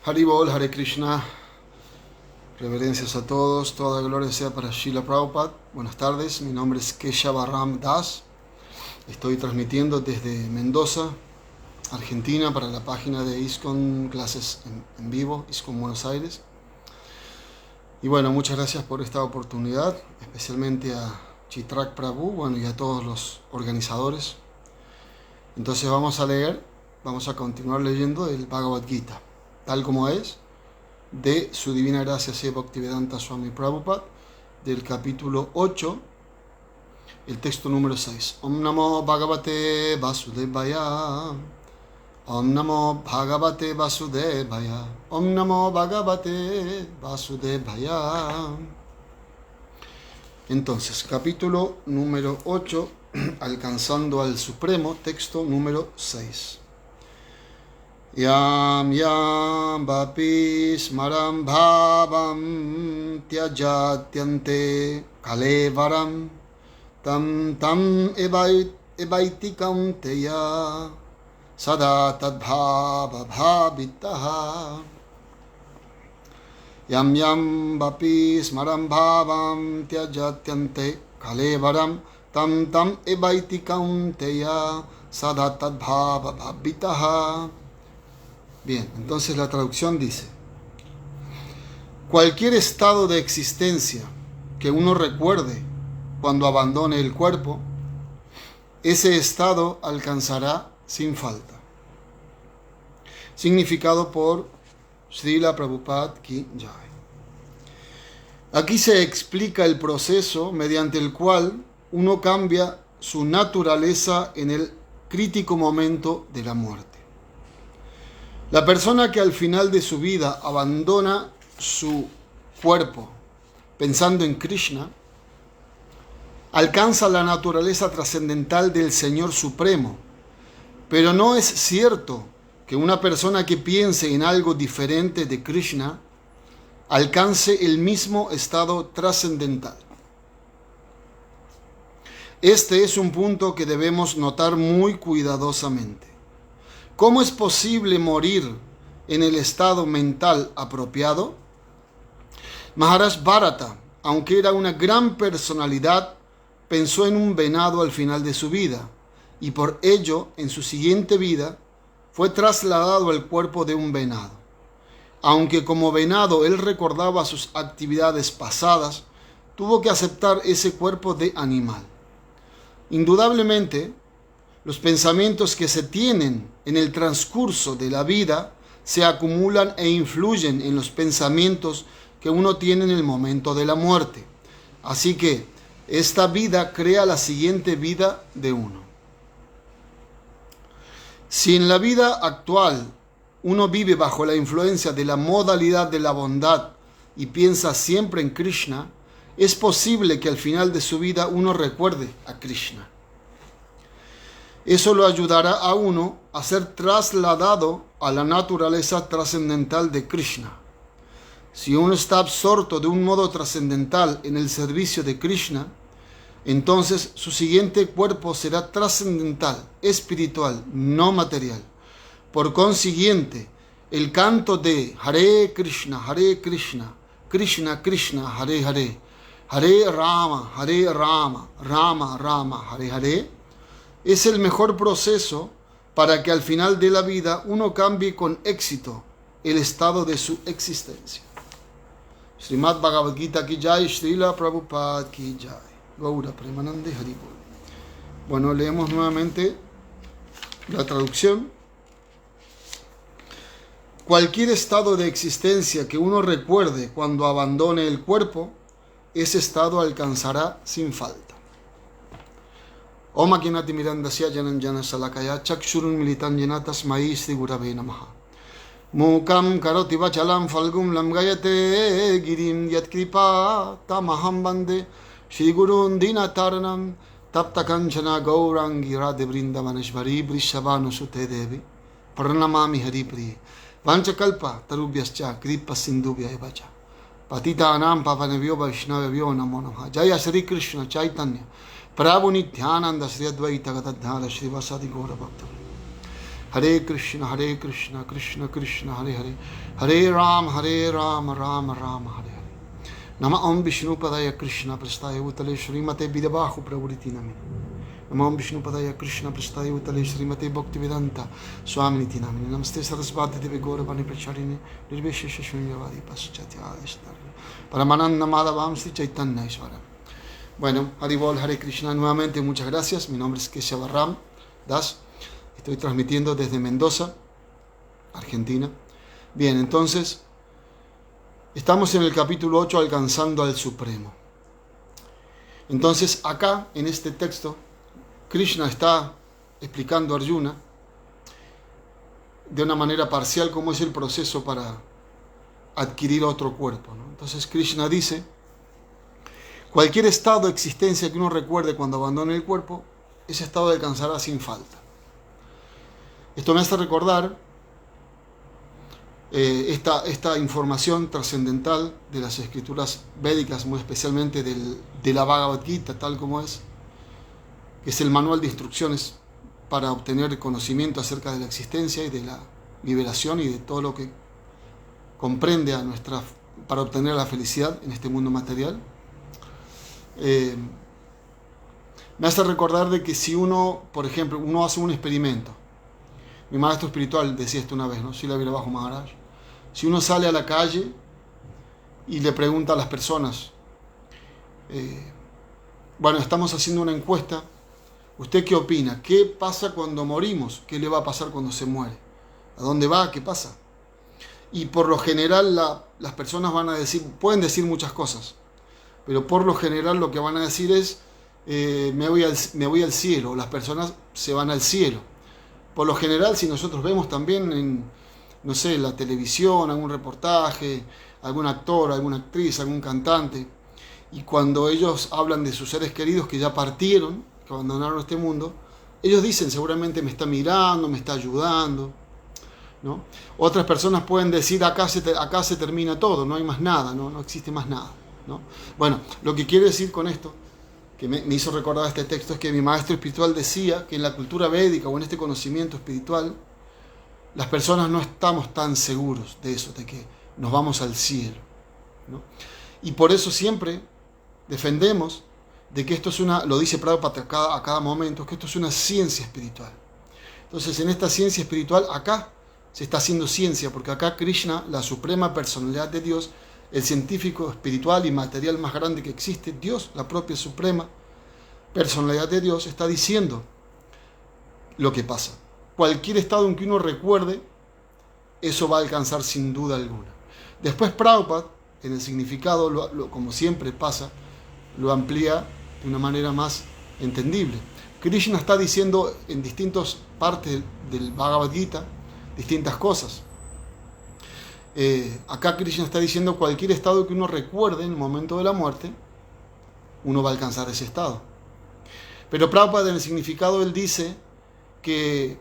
Haribol, Hare Krishna, reverencias a todos, toda gloria sea para Srila Prabhupada. Buenas tardes, mi nombre es Keshava Ram Das, estoy transmitiendo desde Mendoza, Argentina, para la página de ISKCON Clases en Vivo, ISKCON Buenos Aires. Y bueno, muchas gracias por esta oportunidad, especialmente a Chitrak Prabhu, y a todos los organizadores. Entonces vamos a continuar leyendo el Bhagavad Gita, tal como es, de su Divina Gracia Sri Bhaktivedanta Swami Prabhupada, del capítulo 8, el texto número 6. Om Namo Bhagavate Vasudevaya. Om Namo Bhagavate Vasudevaya. Om Namo Bhagavate Vasudevaya. Entonces, capítulo número 8, alcanzando al Supremo, texto número 6. Yam yam vapi smaram bhavam tyajatyante kalevaram tam tam evaiti kaunteya sada tadbhava bhavitaha. Yam yam vapi smaram bhavam tyajatyante kalevaram tam tam evaiti kaunteya sada tadbhava bhavitaha. Bien, entonces la traducción dice: cualquier estado de existencia que uno recuerde cuando abandone el cuerpo, ese estado alcanzará sin falta. Significado por Srila Prabhupada Ki Jai. Aquí se explica el proceso mediante el cual uno cambia su naturaleza en el crítico momento de la muerte. La persona que al final de su vida abandona su cuerpo pensando en Krishna, alcanza la naturaleza trascendental del Señor Supremo. Pero no es cierto que una persona que piense en algo diferente de Krishna alcance el mismo estado trascendental. Este es un punto que debemos notar muy cuidadosamente. ¿Cómo es posible morir en el estado mental apropiado? Maharaj Bharata, aunque era una gran personalidad, pensó en un venado al final de su vida, y por ello, en su siguiente vida, fue trasladado al cuerpo de un venado. Aunque como venado él recordaba sus actividades pasadas, tuvo que aceptar ese cuerpo de animal. Indudablemente, los pensamientos que se tienen en el transcurso de la vida se acumulan e influyen en los pensamientos que uno tiene en el momento de la muerte. Así que esta vida crea la siguiente vida de uno. Si en la vida actual uno vive bajo la influencia de la modalidad de la bondad y piensa siempre en Krishna, es posible que al final de su vida uno recuerde a Krishna. Eso lo ayudará a uno a ser trasladado a la naturaleza trascendental de Krishna. Si uno está absorto de un modo trascendental en el servicio de Krishna, entonces su siguiente cuerpo será trascendental, espiritual, no material. Por consiguiente, el canto de Hare Krishna, Krishna Krishna, Hare Hare, Hare Rama, Rama Rama, Hare Hare, es el mejor proceso para que al final de la vida uno cambie con éxito el estado de su existencia. Srimad Bhagavad Gita Ki Jai, Srila Prabhupada Ki Jai. Gaura Premanande Haribol. Bueno, leemos nuevamente la traducción. Cualquier estado de existencia que uno recuerde cuando abandone el cuerpo, ese estado alcanzará sin falta. Om Akinati Mirandasya Jananjana Salakaya Chakshurun Militan Janatas Mai Sri Gurave Namaha. Mukam Karoti Vachalam Falgum Lamgayate Girim Yatkripa Tamaham Bande Shri Gurun Dinataranam Tapta Kanchana Gaurangi Radhe Vrindavaneshvari Brishavanu Sute Devi Pranamami Haripriye Vanchakalpa Tarubhyascha Kripa Sindhubhya Evacha Patita Anam Pavanevyo Vaishnavevyo Namo Namaha. Jaya Sri Krishna Chaitanya Prabhu Nityananda Sri Advaita Gadadhara Sri Vasadi Gaura Bhakta. Hare Krishna, Krishna Krishna, Hare Hare, Hare Rama, Rama Rama, Hare Hare. Nama Om Vishnupadaya Krishna Prastaya Utale Srimate Vidabahu Pravritti Namine. Nama Om Vishnupadaya Krishna Prastaya Utale Srimate Bhaktivedanta Swaminiti Namine. Namaste Sarasvati Deve Gauravani Pracharine Nirveshesha Shunyavadi Paschatya Estarya Paramananda Madhavam Sri Chaitanya Isvara. Bueno, Haribol, Hare Krishna, nuevamente muchas gracias. Mi nombre es Kesha Barram Das. Estoy transmitiendo desde Mendoza, Argentina. Bien, entonces, estamos en el capítulo 8, alcanzando al Supremo. Entonces, acá, en este texto, Krishna está explicando a Arjuna de una manera parcial cómo es el proceso para adquirir otro cuerpo, ¿no? Entonces, Krishna dice: cualquier estado de existencia que uno recuerde cuando abandone el cuerpo, ese estado alcanzará sin falta. Esto me hace recordar esta información trascendental de las escrituras védicas, muy especialmente de la Bhagavad Gita, tal como es, que es el manual de instrucciones para obtener conocimiento acerca de la existencia y de la liberación y de todo lo que comprende para obtener la felicidad en este mundo material. Me hace recordar de que si uno, por ejemplo, uno hace un experimento. Mi maestro espiritual decía esto una vez, ¿no? Srila Virabajo Maharaj. Si uno sale a la calle y le pregunta a las personas, bueno, estamos haciendo una encuesta, ¿usted qué opina? ¿Qué pasa cuando morimos? ¿Qué le va a pasar cuando se muere? ¿A dónde va? ¿Qué pasa? Y por lo general las personas van a decir, pueden decir muchas cosas, pero por lo general lo que van a decir es, me voy al cielo, las personas se van al cielo. Por lo general, si nosotros vemos también en, no sé, la televisión, algún reportaje, algún actor, alguna actriz, algún cantante, y cuando ellos hablan de sus seres queridos que ya partieron, que abandonaron este mundo, ellos dicen, seguramente me está mirando, me está ayudando, ¿no? Otras personas pueden decir, acá se termina todo, no hay más nada, no existe más nada, ¿no? Bueno, lo que quiero decir con esto, que me hizo recordar este texto, es que mi maestro espiritual decía que en la cultura védica o en este conocimiento espiritual, las personas no estamos tan seguros de eso, de que nos vamos al cielo, ¿no? Y por eso siempre defendemos de que esto es lo dice Prabhupada a cada momento, que esto es una ciencia espiritual. Entonces, en esta ciencia espiritual, acá se está haciendo ciencia, porque acá Krishna, la suprema personalidad de Dios, el científico espiritual y material más grande que existe, Dios, la propia suprema personalidad de Dios, está diciendo lo que pasa. Cualquier estado en que uno recuerde, eso va a alcanzar sin duda alguna. Después Prabhupada, en el significado, como siempre pasa, lo amplía de una manera más entendible. Krishna está diciendo en distintas partes del Bhagavad Gita distintas cosas. Acá Krishna está diciendo cualquier estado que uno recuerde en el momento de la muerte, uno va a alcanzar ese estado. Pero Prabhupada en el significado él dice que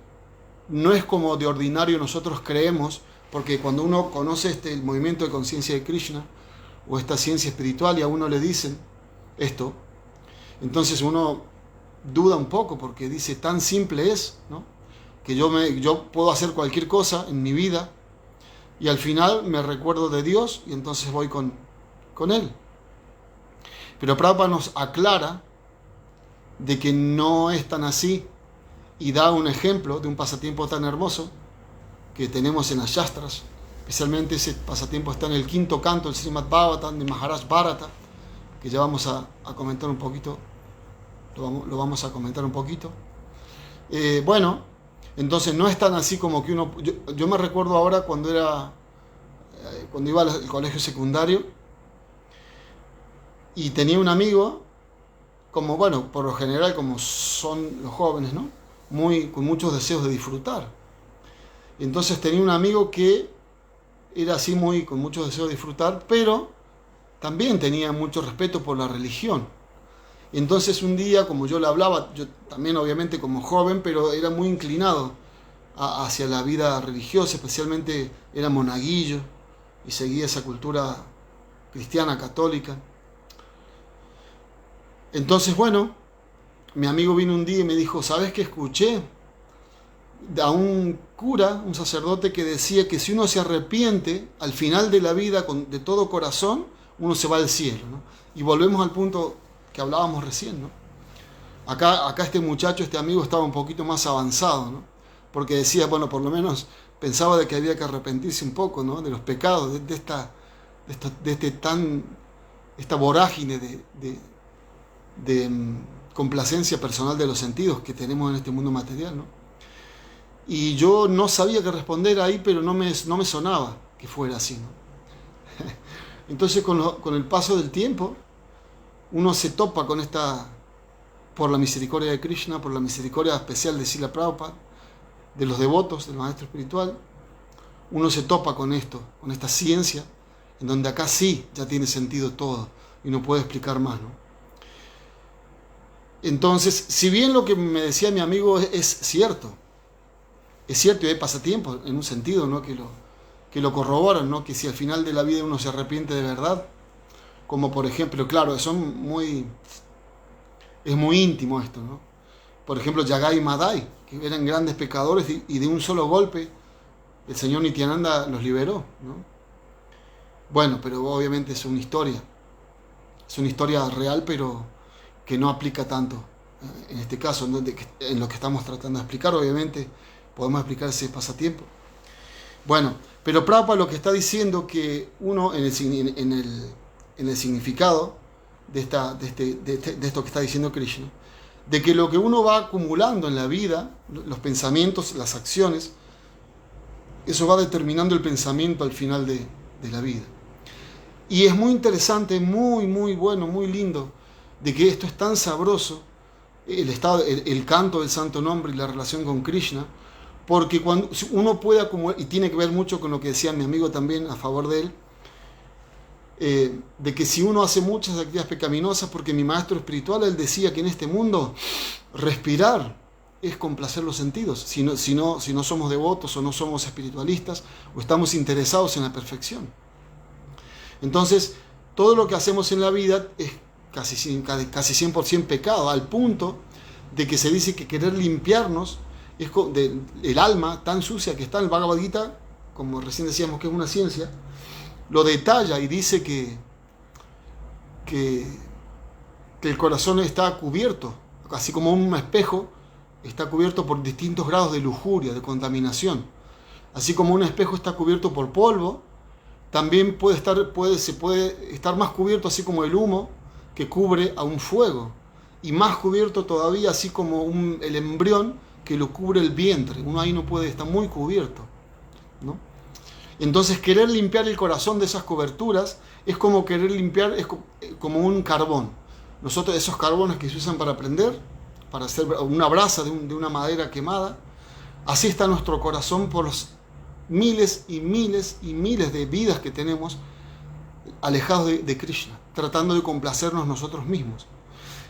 no es como de ordinario nosotros creemos, porque cuando uno conoce el movimiento de conciencia de Krishna o esta ciencia espiritual y a uno le dicen esto, entonces uno duda un poco porque dice tan simple es, ¿no? Que yo puedo hacer cualquier cosa en mi vida y al final me recuerdo de Dios y entonces voy con Él. Pero Prabhupada nos aclara de que no es tan así y da un ejemplo de un pasatiempo tan hermoso que tenemos en las Shastras. Especialmente ese pasatiempo está en el quinto canto del Srimad Bhagavatam de Maharaj Bharata, que ya vamos a comentar un poquito, lo vamos a comentar un poquito. Bueno, entonces no es tan así como que uno... Yo me recuerdo ahora cuando iba al colegio secundario y tenía un amigo, como bueno, por lo general como son los jóvenes, ¿no? Con muchos deseos de disfrutar. Y entonces tenía un amigo que era así con muchos deseos de disfrutar, pero también tenía mucho respeto por la religión. Y entonces un día, como yo le hablaba, yo también obviamente como joven, pero era muy inclinado hacia la vida religiosa, especialmente era monaguillo y seguía esa cultura cristiana, católica. Entonces, bueno, mi amigo vino un día y me dijo, ¿sabes qué escuché? a un cura, un sacerdote, que decía que si uno se arrepiente al final de la vida de todo corazón, uno se va al cielo, ¿no? Y volvemos al punto que hablábamos recién, ¿no? Acá este muchacho, este amigo, estaba un poquito más avanzado, ¿no? Porque decía, bueno, por lo menos pensaba de que había que arrepentirse un poco, ¿no? De los pecados, esta vorágine de complacencia personal de los sentidos que tenemos en este mundo material, ¿no? Y yo no sabía qué responder ahí, pero no me sonaba que fuera así, ¿no? Entonces con el paso del tiempo, uno se topa con por la misericordia de Krishna, por la misericordia especial de Srila Prabhupada, de los devotos, del maestro espiritual, uno se topa con esto, con esta ciencia, en donde acá sí ya tiene sentido todo y no puede explicar más, ¿no? Entonces, si bien lo que me decía mi amigo es cierto y hay pasatiempos en un sentido, ¿no? que lo corroboran, ¿no? Que si al final de la vida uno se arrepiente de verdad, como por ejemplo, claro, es muy íntimo esto, ¿no? Por ejemplo, Yagai y Madai, que eran grandes pecadores y de un solo golpe el señor Nityananda los liberó, ¿no? Bueno, pero obviamente es una historia real, pero que no aplica tanto en este caso, en lo que estamos tratando de explicar. Obviamente podemos explicar ese pasatiempo. Bueno, pero Prabhupada lo que está diciendo que uno en el significado de esto que está diciendo Krishna, de que lo que uno va acumulando en la vida, los pensamientos, las acciones, eso va determinando el pensamiento al final de la vida. Y es muy interesante, muy bueno, muy lindo, de que esto es tan sabroso, el canto del santo nombre y la relación con Krishna, porque cuando uno puede acumular, y tiene que ver mucho con lo que decía mi amigo también a favor de él, de que si uno hace muchas actividades pecaminosas, porque mi maestro espiritual, él decía que en este mundo respirar es complacer los sentidos, si no somos devotos o no somos espiritualistas o estamos interesados en la perfección. Entonces, todo lo que hacemos en la vida es casi 100% pecado, al punto de que se dice que querer limpiarnos el alma tan sucia que está en el Bhagavad Gita, como recién decíamos que es una ciencia, lo detalla y dice que el corazón está cubierto, así como un espejo está cubierto por distintos grados de lujuria, de contaminación. Así como un espejo está cubierto por polvo, también se puede estar más cubierto, así como el humo que cubre a un fuego, y más cubierto todavía, así como el embrión que lo cubre el vientre. Uno ahí no puede, está muy cubierto, ¿no? Entonces, querer limpiar el corazón de esas coberturas es como querer limpiar, es como un carbón. Nosotros, esos carbones que se usan para prender, para hacer una brasa de una madera quemada, así está nuestro corazón por los miles y miles y miles de vidas que tenemos alejados de Krishna, tratando de complacernos nosotros mismos.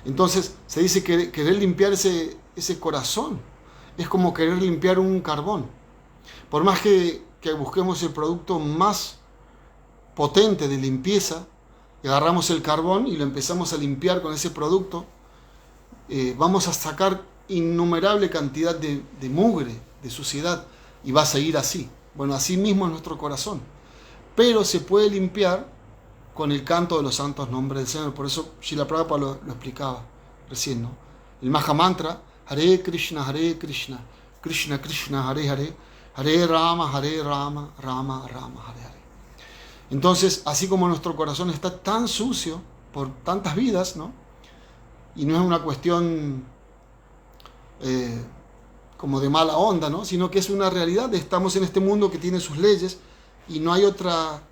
Entonces se dice que querer limpiar ese corazón es como querer limpiar un carbón. Por más que busquemos el producto más potente de limpieza, y agarramos el carbón y lo empezamos a limpiar con ese producto, vamos a sacar innumerable cantidad de mugre, de suciedad, y va a seguir así. Bueno, así mismo es nuestro corazón. Pero se puede limpiar con el canto de los santos nombres del Señor. Por eso Srila Prabhupada lo explicaba recién, ¿no? El Maha Mantra, Hare Krishna, Krishna Krishna, Hare Hare, Hare Rama, Rama Rama, Hare Hare. Entonces, así como nuestro corazón está tan sucio por tantas vidas, ¿no? Y no es una cuestión como de mala onda, ¿no? Sino que es una realidad. Estamos en este mundo que tiene sus leyes y no hay otra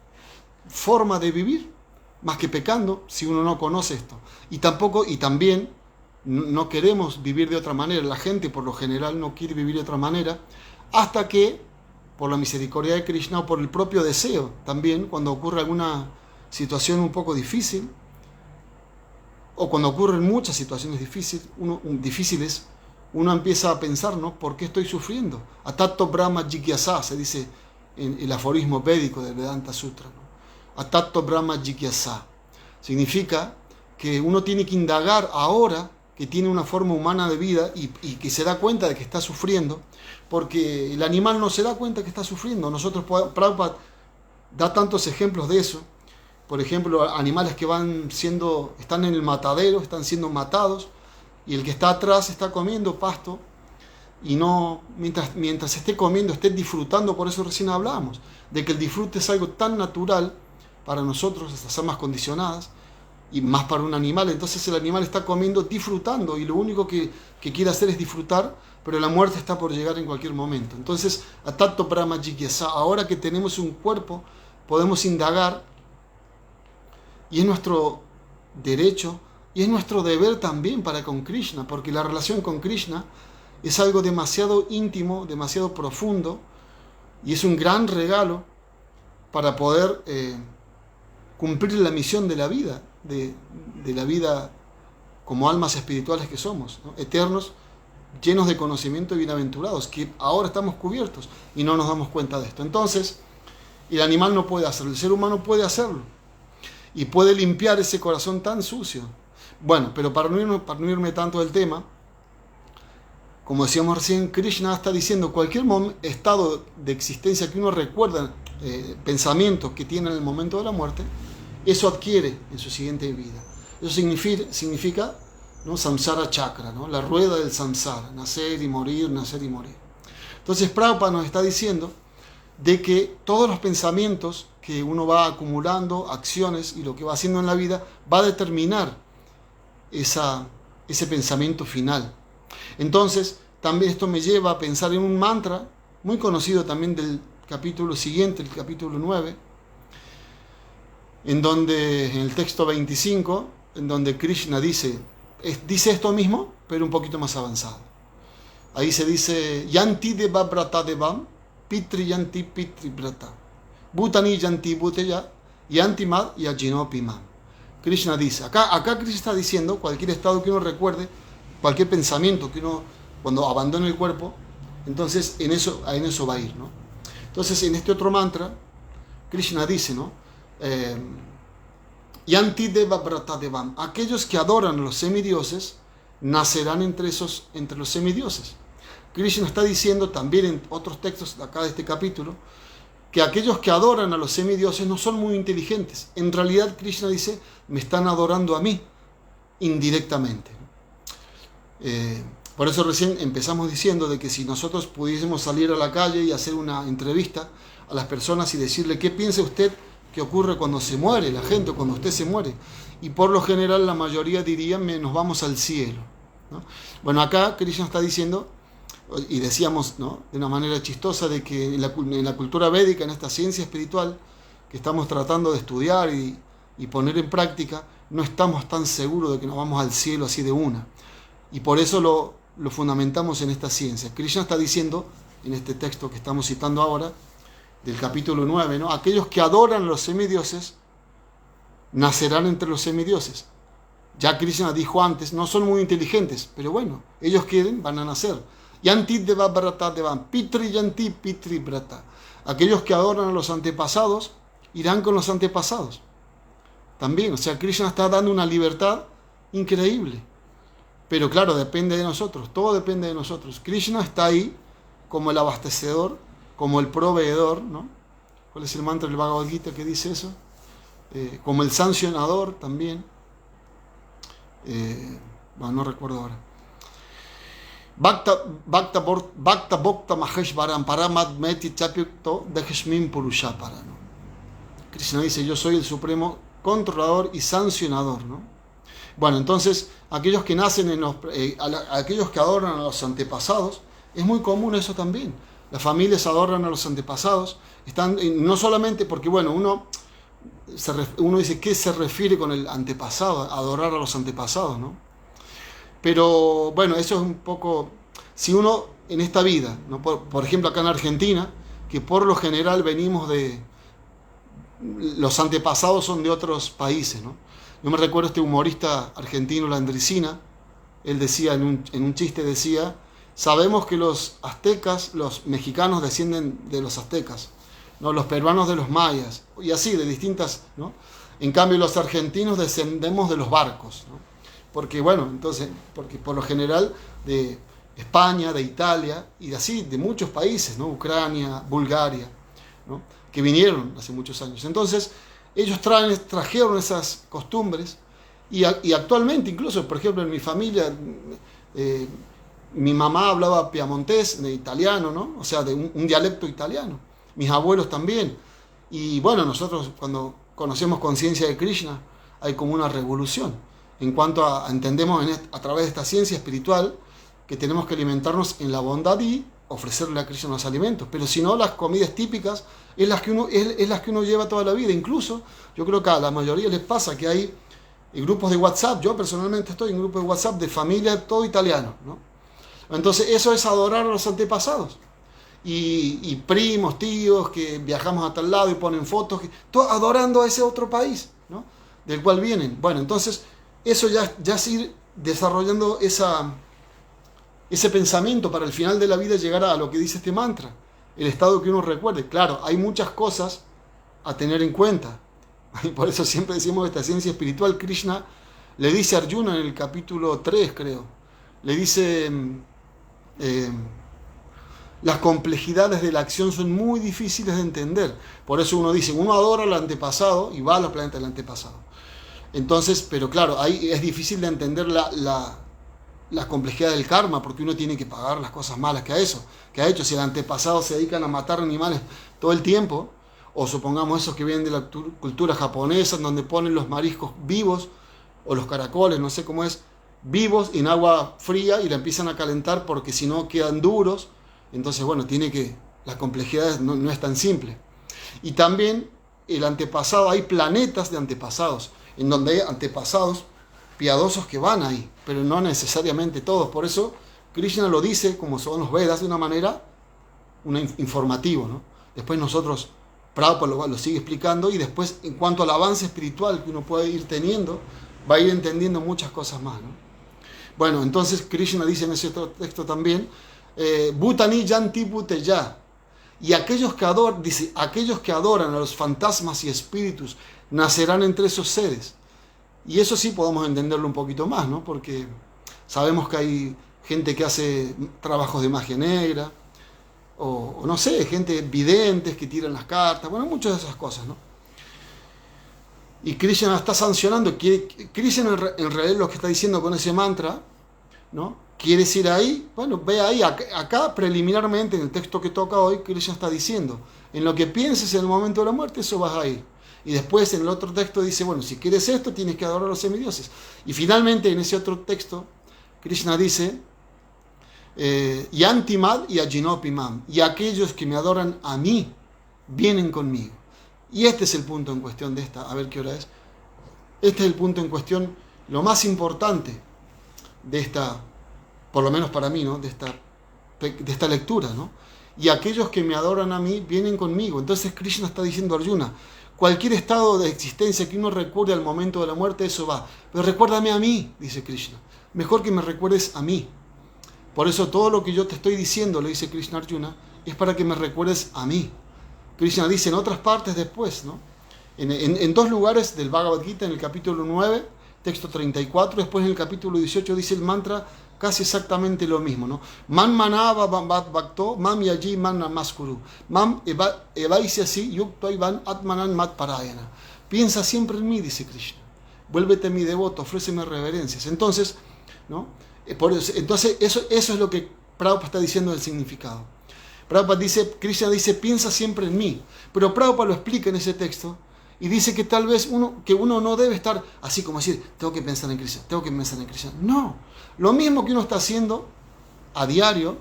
forma de vivir más que pecando si uno no conoce esto. Y también no queremos vivir de otra manera. La gente por lo general no quiere vivir de otra manera hasta que, por la misericordia de Krishna o por el propio deseo también, cuando ocurre alguna situación un poco difícil, o cuando ocurren muchas situaciones difíciles, uno empieza a pensar, ¿no? ¿Por qué estoy sufriendo? Atato Brahma Jigyasa, se dice en el aforismo védico del Vedanta Sutra, ¿no? Atato Brahma Jigyasa. Significa que uno tiene que indagar ahora que tiene una forma humana de vida y que se da cuenta de que está sufriendo, porque el animal no se da cuenta que está sufriendo. Prabhupada da tantos ejemplos de eso. Por ejemplo, animales que están en el matadero, están siendo matados, y el que está atrás está comiendo pasto, y no, mientras esté comiendo, esté disfrutando. Por eso recién hablábamos, de que el disfrute es algo tan natural para nosotros, estas almas condicionadas, y más para un animal. Entonces el animal está comiendo, disfrutando, y lo único que quiere hacer es disfrutar, pero la muerte está por llegar en cualquier momento. Entonces, Atato Brahma Jigyasa, ahora que tenemos un cuerpo, podemos indagar, y es nuestro derecho, y es nuestro deber también para con Krishna, porque la relación con Krishna es algo demasiado íntimo, demasiado profundo, y es un gran regalo para poder cumplir la misión de la vida, de la vida como almas espirituales que somos, ¿no? Eternos, llenos de conocimiento y bienaventurados, que ahora estamos cubiertos y no nos damos cuenta de esto. Entonces, el animal no puede hacerlo, el ser humano puede hacerlo, y puede limpiar ese corazón tan sucio. Bueno, pero para no irme tanto del tema, como decíamos recién, Krishna está diciendo cualquier estado de existencia que uno recuerda, pensamientos que tiene en el momento de la muerte, eso adquiere en su siguiente vida. Eso significa, ¿no?, samsara chakra, ¿no?, la rueda del samsara, nacer y morir, nacer y morir. Entonces Prabhupada nos está diciendo de que todos los pensamientos que uno va acumulando, acciones y lo que va haciendo en la vida, va a determinar ese pensamiento final. Entonces, también esto me lleva a pensar en un mantra muy conocido también del capítulo siguiente, el capítulo 9, en el texto 25, en donde Krishna dice esto mismo, pero un poquito más avanzado. Ahí se dice, Yanti deva brata devam, pitri yanti pitri brata, bhutani yanti bhuteya, yanti mad yajinopi mam. Krishna dice, acá Krishna está diciendo cualquier estado que uno recuerde, cualquier pensamiento que uno, cuando abandone el cuerpo, entonces en eso va a ir, ¿no? Entonces en este otro mantra, Krishna dice, ¿no? Yanti deva brata devam, aquellos que adoran a los semidioses nacerán entre los semidioses. Krishna está diciendo también en otros textos de acá de este capítulo que aquellos que adoran a los semidioses no son muy inteligentes. En realidad Krishna dice, me están adorando a mí indirectamente. Por eso recién empezamos diciendo de que si nosotros pudiésemos salir a la calle y hacer una entrevista a las personas y decirle qué piensa usted que ocurre cuando se muere la gente, o cuando usted se muere, y por lo general la mayoría dirían nos vamos al cielo, ¿no? Bueno, acá Krishna está diciendo, y decíamos, ¿no?, de una manera chistosa, de que en la cultura védica, en esta ciencia espiritual que estamos tratando de estudiar y poner en práctica, no estamos tan seguros de que nos vamos al cielo así de una. Y por eso lo fundamentamos en esta ciencia. Krishna está diciendo, en este texto que estamos citando ahora, del capítulo 9, ¿no?, aquellos que adoran a los semidioses nacerán entre los semidioses. Ya Krishna dijo antes, no son muy inteligentes, pero bueno, ellos quieren, van a nacer. Yanti deva brata devam, pitri yanti pitri brata. Aquellos que adoran a los antepasados irán con los antepasados. También, o sea, Krishna está dando una libertad increíble. Pero claro, depende de nosotros, todo depende de nosotros. Krishna está ahí como el abastecedor, como el proveedor, ¿no? ¿Cuál es el mantra del Bhagavad Gita que dice eso? Como el sancionador también. Bueno, no recuerdo ahora. Bhakta Bhakta Mahesh Varam Paramad Meti Chapyukto Deheshmin Purushapara, ¿no? Krishna dice, yo soy el supremo controlador y sancionador, ¿no? Bueno, entonces, aquellos que nacen aquellos que adoran a los antepasados, es muy común eso también. Las familias adoran a los antepasados, no solamente porque, bueno, uno dice, ¿qué se refiere con el antepasado? Adorar a los antepasados, ¿no? Pero, bueno, eso es un poco, si uno en esta vida, ¿no?, por ejemplo acá en Argentina, que por lo general venimos los antepasados son de otros países, ¿no? Yo me recuerdo este humorista argentino, Landricina, él decía, en un chiste decía, sabemos que los aztecas, los mexicanos descienden de los aztecas, ¿no?, los peruanos de los mayas, y así, de distintas, ¿no? En cambio, los argentinos descendemos de los barcos, ¿no? Porque, bueno, entonces, porque por lo general España, de Italia y de muchos países, ¿no? Ucrania, Bulgaria, ¿no? Que vinieron hace muchos años. Entonces, ellos trajeron esas costumbres y actualmente, incluso, por ejemplo, en mi familia, mi mamá hablaba piamontés, de italiano, ¿no? O sea, de un dialecto italiano. Mis abuelos también. Y bueno, nosotros cuando conocemos conciencia de Krishna, hay como una revolución en cuanto a entendemos a través de esta ciencia espiritual que tenemos que alimentarnos en la bondad y ofrecerle a Krishna los alimentos. Pero si no, las comidas típicas es las que uno lleva toda la vida. Incluso, yo creo que a la mayoría les pasa que hay grupos de WhatsApp. Yo personalmente estoy en grupos de WhatsApp de familia todo italiano, ¿no? Entonces eso es adorar a los antepasados. Y primos, tíos que viajamos a tal lado y ponen fotos, todo adorando a ese otro país, ¿no? Del cual vienen. Bueno, entonces eso ya es ir desarrollando ese pensamiento para el final de la vida llegar a lo que dice este mantra, el estado que uno recuerde. Claro, hay muchas cosas a tener en cuenta. Y por eso siempre decimos esta ciencia espiritual. Krishna le dice a Arjuna en el capítulo 3, creo, le dice... las complejidades de la acción son muy difíciles de entender. Por eso uno dice, uno adora al antepasado y va a los planetas del antepasado. Entonces, pero claro, ahí es difícil de entender la complejidad del karma, porque uno tiene que pagar las cosas malas que ha hecho. Si el antepasado se dedican a matar animales todo el tiempo, o supongamos esos que vienen de la cultura japonesa, donde ponen los mariscos vivos, o los caracoles, no sé cómo es, vivos en agua fría y la empiezan a calentar porque si no quedan duros. Entonces, bueno, la complejidad no es tan simple. Y también el antepasado, hay planetas de antepasados, en donde hay antepasados piadosos que van ahí, pero no necesariamente todos. Por eso Krishna lo dice, como son los Vedas, de una manera informativo, ¿no? Después nosotros, Prabhupada lo sigue explicando, y después, en cuanto al avance espiritual que uno puede ir teniendo, va a ir entendiendo muchas cosas más, ¿no? Bueno, entonces Krishna dice en ese otro texto también, Bhutani Yanti Bhuteya, y aquellos que adoran a los fantasmas y espíritus nacerán entre esos seres. Y eso sí podemos entenderlo un poquito más, ¿no? Porque sabemos que hay gente que hace trabajos de magia negra, o no sé, gente videntes que tiran las cartas, bueno, muchas de esas cosas, ¿no? Y Krishna está sancionando. Krishna en realidad lo que está diciendo con ese mantra, ¿no? ¿Quieres ir ahí? Bueno, ve ahí. Acá preliminarmente en el texto que toca hoy, Krishna está diciendo, en lo que pienses en el momento de la muerte, eso vas a ir. Y después en el otro texto dice, bueno, si quieres esto, tienes que adorar a los semidioses. Y finalmente en ese otro texto, Krishna dice, Yantimad y Ajinopimam, y aquellos que me adoran a mí, vienen conmigo. Y este es el punto en cuestión de esta, a ver qué hora es. Este es el punto en cuestión, lo más importante de esta, por lo menos para mí, ¿no? de esta lectura, ¿no? Y aquellos que me adoran a mí vienen conmigo. Entonces Krishna está diciendo a Arjuna, cualquier estado de existencia que uno recuerde al momento de la muerte, eso va. Pero recuérdame a mí, dice Krishna. Mejor que me recuerdes a mí. Por eso todo lo que yo te estoy diciendo, le dice Krishna a Arjuna, es para que me recuerdes a mí. Krishna dice en otras partes después, ¿no? En dos lugares del Bhagavad Gita, en el capítulo 9, texto 34, después en el capítulo 18 dice el mantra casi exactamente lo mismo, ¿no? Man manava bhat bhakto, mam yaji man namaskuru, mam evaisiasi yukto ivan atmanan mat parayana. Piensa siempre en mí, dice Krishna. Vuélvete mi devoto, ofréceme reverencias. Entonces, ¿no? Entonces eso es lo que Prabhupada está diciendo del significado. Prabhupada dice, Krishna dice, piensa siempre en mí. Pero Prabhupada lo explica en ese texto y dice que tal vez uno no debe estar así como decir, tengo que pensar en Krishna, tengo que pensar en Krishna. No, lo mismo que uno está haciendo a diario,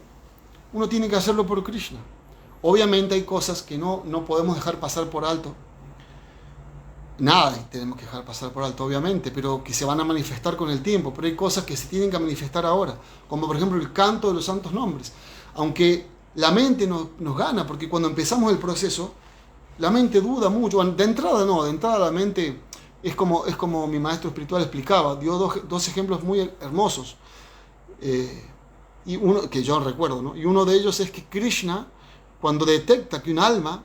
uno tiene que hacerlo por Krishna. Obviamente hay cosas que no podemos dejar pasar por alto. Nada tenemos que dejar pasar por alto, obviamente, pero que se van a manifestar con el tiempo. Pero hay cosas que se tienen que manifestar ahora, como por ejemplo el canto de los santos nombres. Aunque la mente nos gana, porque cuando empezamos el proceso, la mente duda mucho. De entrada la mente es como mi maestro espiritual explicaba, dio dos ejemplos muy hermosos, y uno que yo recuerdo, ¿no? Y uno de ellos es que Krishna, cuando detecta que un alma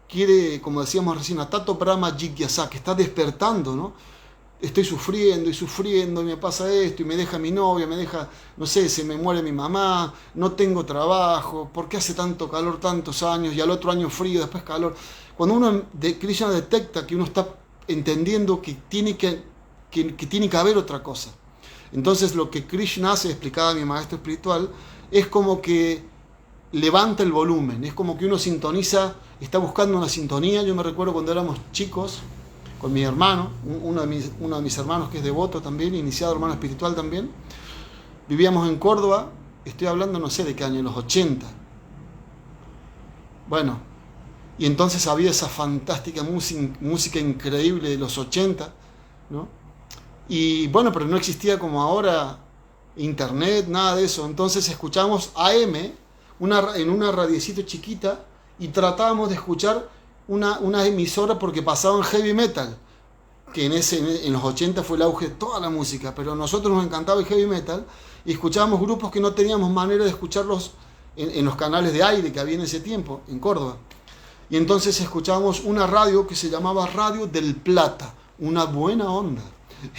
quiere, como decíamos recién, Tato Brahma Jigyasa, que está despertando, ¿no? estoy sufriendo y sufriendo, y me pasa esto, y me deja mi novia, me deja, no sé, se me muere mi mamá, no tengo trabajo, ¿por qué hace tanto calor tantos años y al otro año frío, después calor? Cuando uno de Krishna detecta que uno está entendiendo que tiene que tiene que haber otra cosa. Entonces lo que Krishna hace, explicaba mi maestro espiritual, es como que levanta el volumen, es como que uno sintoniza, está buscando una sintonía. Yo me recuerdo cuando éramos chicos, con mi hermano, uno de mis hermanos que es devoto también, iniciado hermano espiritual también, vivíamos en Córdoba, estoy hablando no sé de qué año, en los 80. Bueno, y entonces había esa fantástica música increíble de los 80, ¿no? Y bueno, pero no existía como ahora internet, nada de eso. Entonces escuchábamos AM en una radiecita chiquita y tratábamos de escuchar una emisora porque pasaban heavy metal, que en los 80 fue el auge de toda la música, pero a nosotros nos encantaba el heavy metal y escuchábamos grupos que no teníamos manera de escucharlos en los canales de aire que había en ese tiempo, en Córdoba. Y entonces escuchábamos una radio que se llamaba Radio del Plata, una buena onda.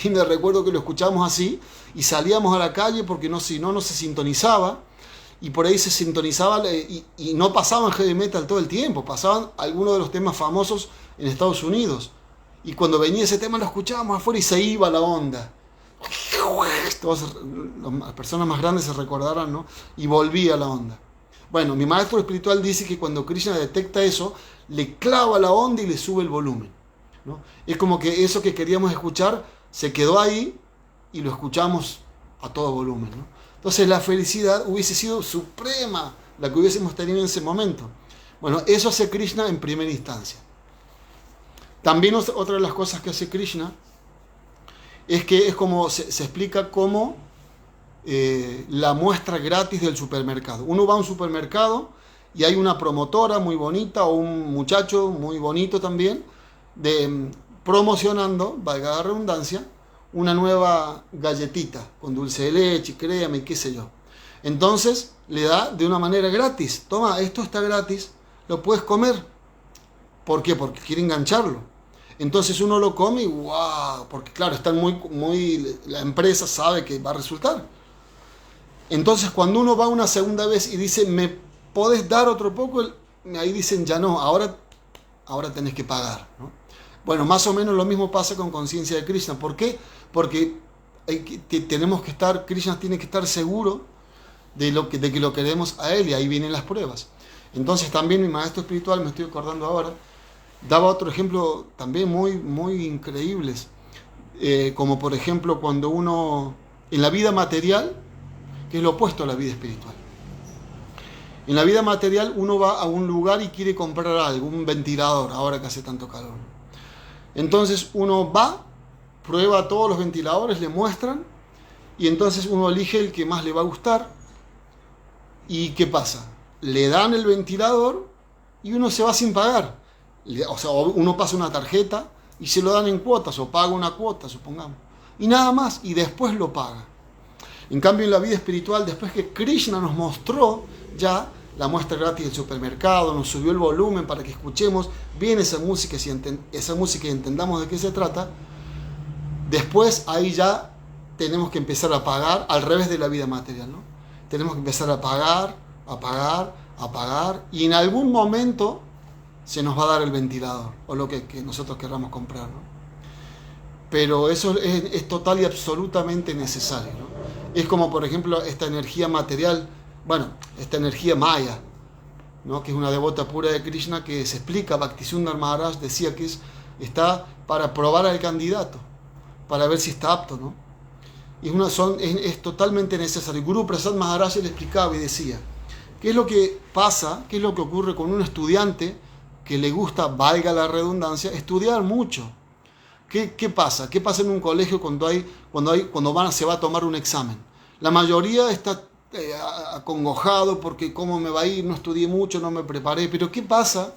Y me recuerdo que lo escuchábamos así y salíamos a la calle porque si no se sintonizaba, y por ahí se sintonizaba y no pasaban heavy metal todo el tiempo, pasaban algunos de los temas famosos en Estados Unidos. Y cuando venía ese tema lo escuchábamos afuera y se iba la onda. Las personas más grandes se recordarán, ¿no? Y volvía la onda. Bueno, mi maestro espiritual dice que cuando Krishna detecta eso, le clava la onda y le sube el volumen, ¿no? Es como que eso que queríamos escuchar se quedó ahí y lo escuchamos a todo volumen, ¿no? Entonces la felicidad hubiese sido suprema, la que hubiésemos tenido en ese momento. Bueno, eso hace Krishna en primera instancia. También otra de las cosas que hace Krishna es que es como se explica como la muestra gratis del supermercado. Uno va a un supermercado y hay una promotora muy bonita o un muchacho muy bonito también promocionando, valga la redundancia, una nueva galletita con dulce de leche, crema y qué sé yo. Entonces le da de una manera gratis. Toma, esto está gratis, lo puedes comer. ¿Por qué? Porque quiere engancharlo. Entonces uno lo come y wow, porque claro, están la empresa sabe que va a resultar. Entonces cuando uno va una segunda vez y dice, ¿me podés dar otro poco? Ahí dicen, ya no, ahora tenés que pagar, ¿no? Bueno, más o menos lo mismo pasa con conciencia de Krishna. ¿Por qué? Porque tenemos que estar, Krishna tiene que estar seguro de que lo queremos a él, y ahí vienen las pruebas. Entonces también mi maestro espiritual, me estoy acordando ahora, daba otro ejemplo también muy, muy increíbles, como por ejemplo cuando uno, en la vida material, que es lo opuesto a la vida espiritual. En la vida material uno va a un lugar y quiere comprar algo, un ventilador, ahora que hace tanto calor. Entonces uno va, prueba todos los ventiladores, le muestran, y entonces uno elige el que más le va a gustar. ¿Y qué pasa? Le dan el ventilador y uno se va sin pagar. O sea, uno pasa una tarjeta y se lo dan en cuotas, o paga una cuota, supongamos. Y nada más, y después lo paga. En cambio, en la vida espiritual, después que Krishna nos mostró ya la muestra gratis del supermercado, nos subió el volumen para que escuchemos bien esa música y entendamos de qué se trata, después ahí ya tenemos que empezar a pagar al revés de la vida material, ¿no? Tenemos que empezar a pagar, y en algún momento se nos va a dar el ventilador o lo que nosotros querramos comprar, ¿no? Pero eso es total y absolutamente necesario, ¿no? Es como, por ejemplo, esta energía material, esta energía maya, ¿no? Que es una devota pura de Krishna, que se explica, Bhaktisundar Maharaj decía que está para probar al candidato, para ver si está apto, ¿no? Y es totalmente necesario. Guru Prasad Maharaj le explicaba y decía, ¿qué es lo que pasa, qué es lo que ocurre con un estudiante que le gusta, valga la redundancia, estudiar mucho? ¿Qué pasa? ¿Qué pasa en un colegio cuando se va a tomar un examen? La mayoría está acongojado porque cómo me va a ir, no estudié mucho, no me preparé. Pero ¿qué pasa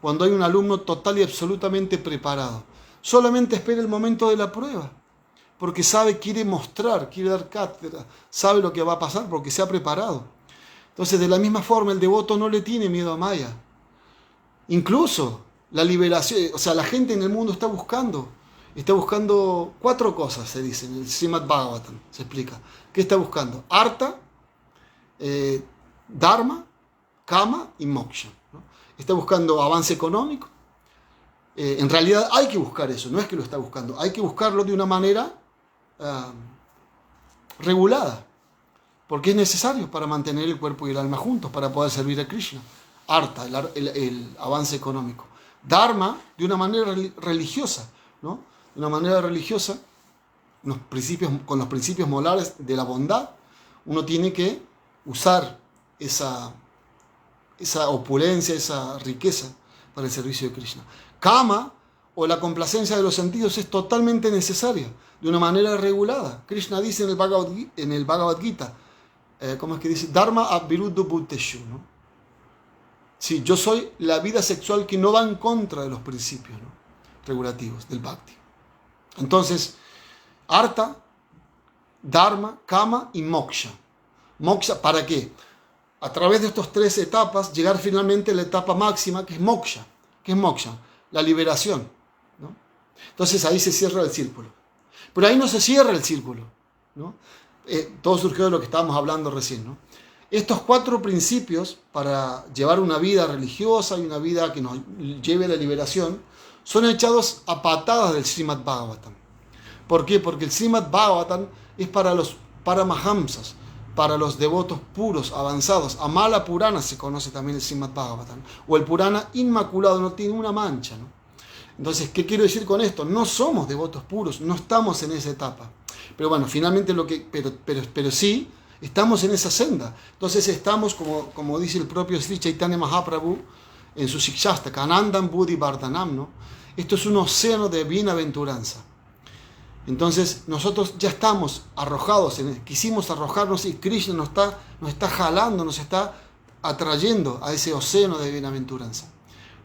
cuando hay un alumno total y absolutamente preparado? Solamente espera el momento de la prueba, porque quiere mostrar, quiere dar cátedra, sabe lo que va a pasar porque se ha preparado. Entonces, de la misma forma, el devoto no le tiene miedo a Maya. Incluso la liberación, o sea, la gente en el mundo está buscando Está buscando 4 cosas, se dice, en el Srimad Bhagavatam, se explica. ¿Qué está buscando? Artha, Dharma, Kama y Moksha, ¿no? Está buscando avance económico. En realidad hay que buscar eso, no es que lo está buscando, hay que buscarlo de una manera regulada, porque es necesario para mantener el cuerpo y el alma juntos, para poder servir a Krishna. Artha, el avance económico. Dharma, de una manera religiosa, ¿no? De una manera religiosa, con los principios morales de la bondad, uno tiene que usar esa opulencia, esa riqueza para el servicio de Krishna. Kama, o la complacencia de los sentidos, es totalmente necesaria, de una manera regulada. Krishna dice en el Bhagavad Gita, ¿cómo es que dice? Dharma abhiruddha bhuteshu, ¿no? Sí, yo soy la vida sexual que no va en contra de los principios, ¿no?, regulativos del Bhakti. Entonces, Artha, Dharma, Kama y Moksha. Moksha, ¿para qué? A través de estas 3 etapas, llegar finalmente a la etapa máxima, que es Moksha. ¿Qué es Moksha? La liberación, ¿no? Entonces ahí se cierra el círculo. Pero ahí no se cierra el círculo, ¿no? Todo surgió de lo que estábamos hablando recién, ¿no? Estos 4 principios para llevar una vida religiosa y una vida que nos lleve a la liberación son echados a patadas del Srimad Bhagavatam. ¿Por qué? Porque el Srimad Bhagavatam es para los Paramahamsas, para los devotos puros, avanzados. Amala Purana se conoce también el Srimad Bhagavatam, o el Purana inmaculado, no tiene una mancha, ¿no? Entonces, ¿qué quiero decir con esto? No somos devotos puros, no estamos en esa etapa. Pero bueno, finalmente pero sí estamos en esa senda. Entonces estamos, como dice el propio Sri Chaitanya Mahaprabhu en su Shikshastaka, Anandam Buddhi Vardhanam, ¿no? Esto es un océano de bienaventuranza. Entonces nosotros ya estamos arrojados, quisimos arrojarnos y Krishna nos está jalando, nos está atrayendo a ese océano de bienaventuranza.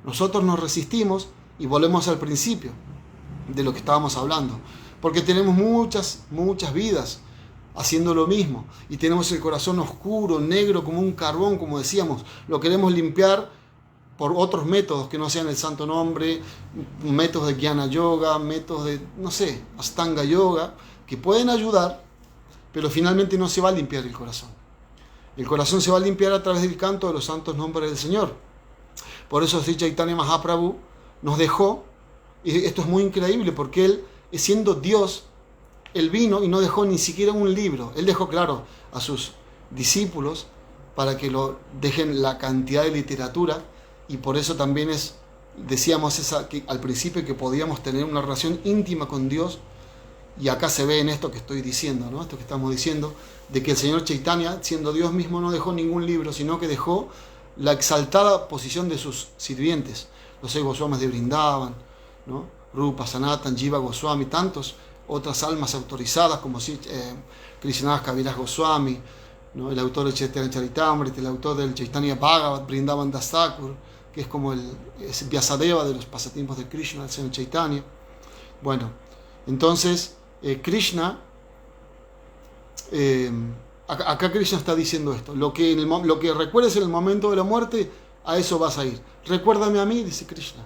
Nosotros nos resistimos y volvemos al principio de lo que estábamos hablando, porque tenemos muchas vidas haciendo lo mismo y tenemos el corazón oscuro, negro como un carbón, como decíamos, lo queremos limpiar por otros métodos que no sean el santo nombre, métodos de Jnana Yoga, métodos de, no sé, Astanga Yoga, que pueden ayudar, pero finalmente no se va a limpiar el corazón. El corazón se va a limpiar a través del canto de los santos nombres del Señor. Por eso Sri Chaitanya Mahaprabhu nos dejó, y esto es muy increíble, porque Él, siendo Dios, Él vino y no dejó ni siquiera un libro. Él dejó claro a sus discípulos para que lo dejen la cantidad de literatura, y por eso también decíamos que al principio que podíamos tener una relación íntima con Dios, y acá se ve en esto que estoy diciendo, ¿no? Esto que estamos diciendo, de que el Señor Chaitanya, siendo Dios mismo, no dejó ningún libro, sino que dejó la exaltada posición de sus sirvientes, los 6 Goswamis de Vrindavan, ¿no? Rupa, Sanatan, Jiva Goswami, tantos otras almas autorizadas como Krishnadas Kaviraj Goswami, ¿no? El autor del Chaitanya Charitamrita, el autor del Chaitanya Bhagavat, Vrindavan Das Thakur, que es como es Vyasadeva de los pasatiempos de Krishna, el Señor Chaitanya. Bueno, entonces Krishna, acá Krishna está diciendo esto: lo que recuerdes en el momento de la muerte, a eso vas a ir. Recuérdame a mí, dice Krishna.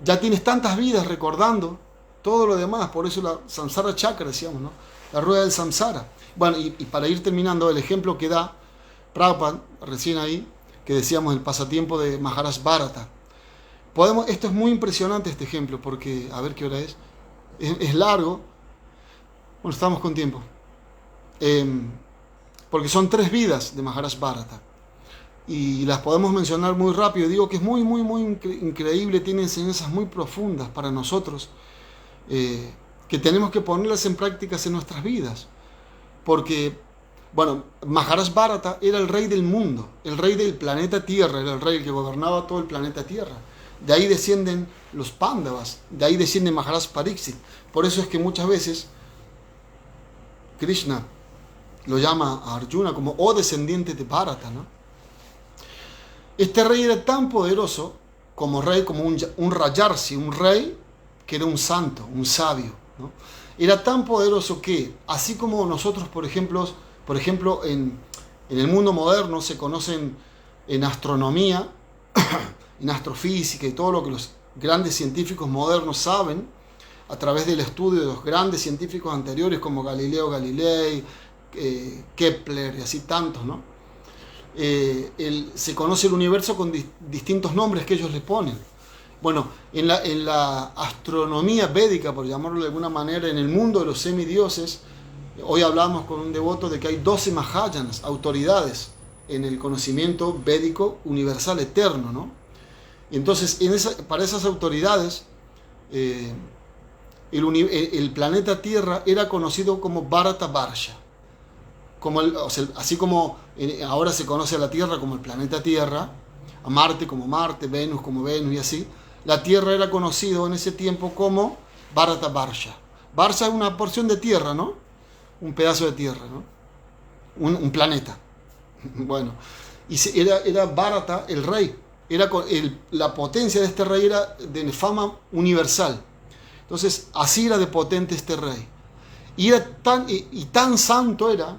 Ya tienes tantas vidas recordando todo lo demás, por eso la samsara chakra, decíamos, ¿no? La rueda del samsara. Bueno, y para ir terminando, el ejemplo que da Prabhupada, recién ahí, que decíamos el pasatiempo de Maharaj Bharata. Esto es muy impresionante, este ejemplo, porque, a ver qué hora es largo. Bueno, estamos con tiempo. Porque son 3 vidas de Maharaj Bharata. Y las podemos mencionar muy rápido. Digo que es muy increíble, tiene enseñanzas muy profundas para nosotros, que tenemos que ponerlas en prácticas en nuestras vidas. Porque, bueno, Maharaj Bharata era el rey del mundo, el rey del planeta Tierra, era el rey que gobernaba todo el planeta Tierra. De ahí descienden los Pándavas, de ahí desciende Maharaj Pariksit. Por eso es que muchas veces Krishna lo llama a Arjuna como descendiente de Bharata, ¿no? Este rey era tan poderoso como rey, como un Rajarsi, un rey que era un santo, un sabio, ¿no? Era tan poderoso que, así como nosotros, por ejemplo, en el mundo moderno se conocen en astronomía, en astrofísica y todo lo que los grandes científicos modernos saben, a través del estudio de los grandes científicos anteriores como Galileo Galilei, Kepler y así tantos, ¿no? Se conoce el universo con distintos nombres que ellos le ponen. Bueno, en la astronomía védica, por llamarlo de alguna manera, en el mundo de los semidioses, hoy hablamos con un devoto de que hay 12 Mahayanas, autoridades en el conocimiento védico universal eterno, ¿no? Y entonces, para esas autoridades, el planeta Tierra era conocido como Bharata Varsha. Así como ahora se conoce a la Tierra como el planeta Tierra, a Marte como Marte, Venus como Venus y así, la Tierra era conocido en ese tiempo como Bharata Varsha. Varsha es una porción de tierra, ¿no? Un pedazo de tierra, ¿no? Un planeta. Bueno, y era Bharata el rey. La potencia de este rey era de fama universal. Entonces, así era de potente este rey. Y tan santo era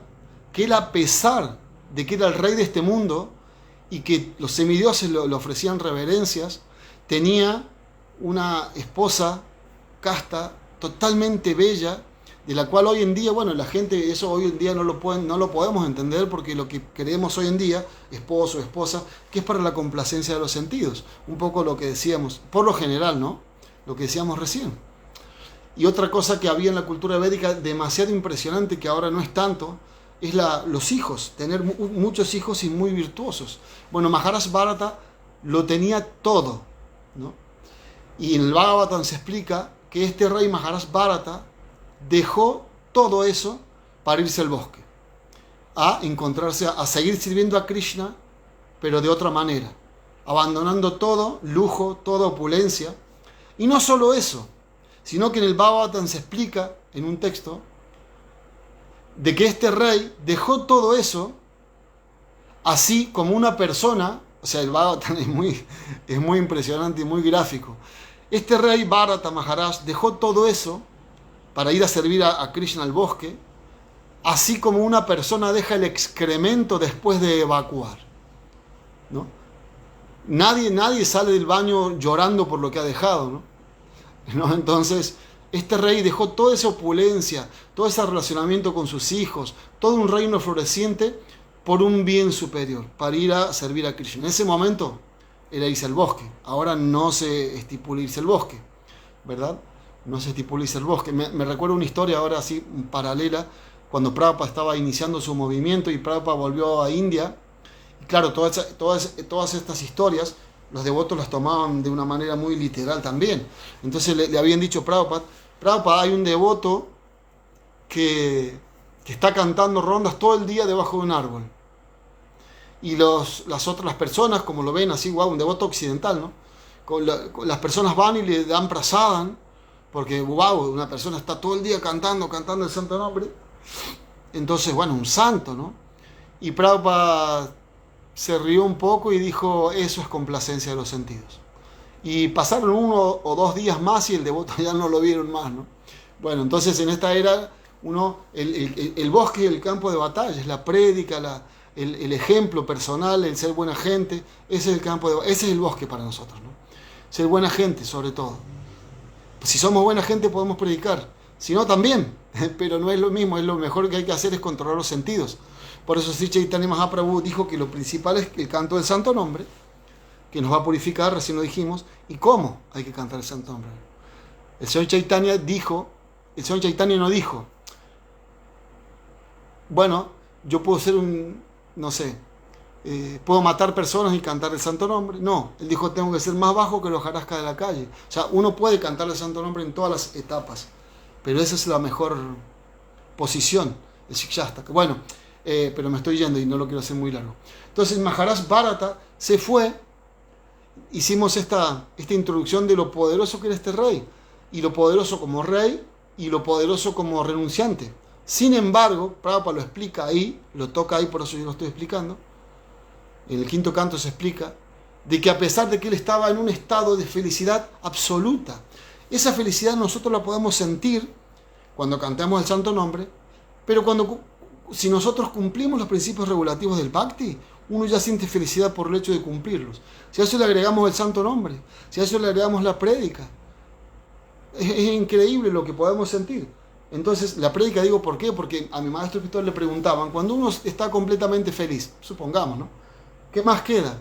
que él, a pesar de que era el rey de este mundo y que los semidioses le ofrecían reverencias, tenía una esposa casta, totalmente bella, de la cual hoy en día, bueno, la gente, eso hoy en día no lo podemos entender, porque lo que creemos hoy en día, esposo, esposa, que es para la complacencia de los sentidos. Un poco lo que decíamos, por lo general, ¿no? Lo que decíamos recién. Y otra cosa que había en la cultura védica demasiado impresionante, que ahora no es tanto, es los hijos, tener muchos hijos y muy virtuosos. Bueno, Maharaj Bharata lo tenía todo, ¿no? Y en el Bhagavatam se explica que este rey Maharaj Bharata dejó todo eso para irse al bosque, a seguir sirviendo a Krishna, pero de otra manera, abandonando todo lujo, toda opulencia. Y no solo eso, sino que en el Bhagavatam se explica en un texto de que este rey dejó todo eso así como una persona. O sea, el Bhagavatam es muy impresionante y muy gráfico. Este rey Bharata Maharaj dejó todo eso para ir a servir a Krishna al bosque, así como una persona deja el excremento después de evacuar, ¿no? Nadie sale del baño llorando por lo que ha dejado, ¿no? Entonces, este rey dejó toda esa opulencia, todo ese relacionamiento con sus hijos, todo un reino floreciente por un bien superior, para ir a servir a Krishna. En ese momento era irse al bosque. Ahora no se estipula irse al bosque, ¿verdad? No se estipula irse al bosque. Me recuerdo una historia ahora así paralela, cuando Prabhupada estaba iniciando su movimiento y Prabhupada volvió a India. Y claro, todas estas historias, los devotos las tomaban de una manera muy literal también. Entonces le habían dicho a Prabhupada, hay un devoto que está cantando rondas todo el día debajo de un árbol. Y las otras personas, como lo ven así, wow, un devoto occidental, ¿no? Las personas van y le dan prasadam, porque wow, una persona está todo el día cantando el santo nombre. Entonces, bueno, un santo, ¿no? Y Prabhupada se rió un poco y dijo, eso es complacencia de los sentidos. Y pasaron 1 o 2 días más y el devoto ya no lo vieron más, ¿no? Bueno, entonces en esta era, el bosque y el campo de batalla, es la prédica, el ejemplo personal, el ser buena gente, ese es el bosque para nosotros, ¿no? Ser buena gente sobre todo. Si somos buena gente podemos predicar, si no también, pero no es lo mismo, lo mejor que hay que hacer es controlar los sentidos. Por eso Sri Chaitanya Mahaprabhu dijo que lo principal es el canto del santo nombre, que nos va a purificar, recién lo dijimos. ¿Y cómo hay que cantar el santo nombre? El Señor Chaitanya no dijo, bueno, yo puedo ser puedo matar personas y cantar el santo nombre. No, él dijo, tengo que ser más bajo que los jarascas de la calle. O sea, uno puede cantar el santo nombre en todas las etapas, pero esa es la mejor posición, el Shikshastaka. Bueno, pero me estoy yendo y no lo quiero hacer muy largo. Entonces Maharaj Bharata se fue, hicimos esta introducción de lo poderoso que era este rey, y lo poderoso como rey, y lo poderoso como renunciante. Sin embargo, Prabhupada lo explica ahí, lo toca ahí, por eso yo lo estoy explicando. En el 5º canto se explica de que a pesar de que él estaba en un estado de felicidad absoluta, esa felicidad nosotros la podemos sentir cuando cantamos el santo nombre, pero si nosotros cumplimos los principios regulativos del Bhakti, uno ya siente felicidad por el hecho de cumplirlos. Si a eso le agregamos el santo nombre, si a eso le agregamos la prédica, Es increíble lo que podemos sentir. Entonces, la prédica, digo, ¿por qué? Porque a mi maestro espiritual le preguntaban, cuando uno está completamente feliz, supongamos, ¿no? ¿Qué más queda?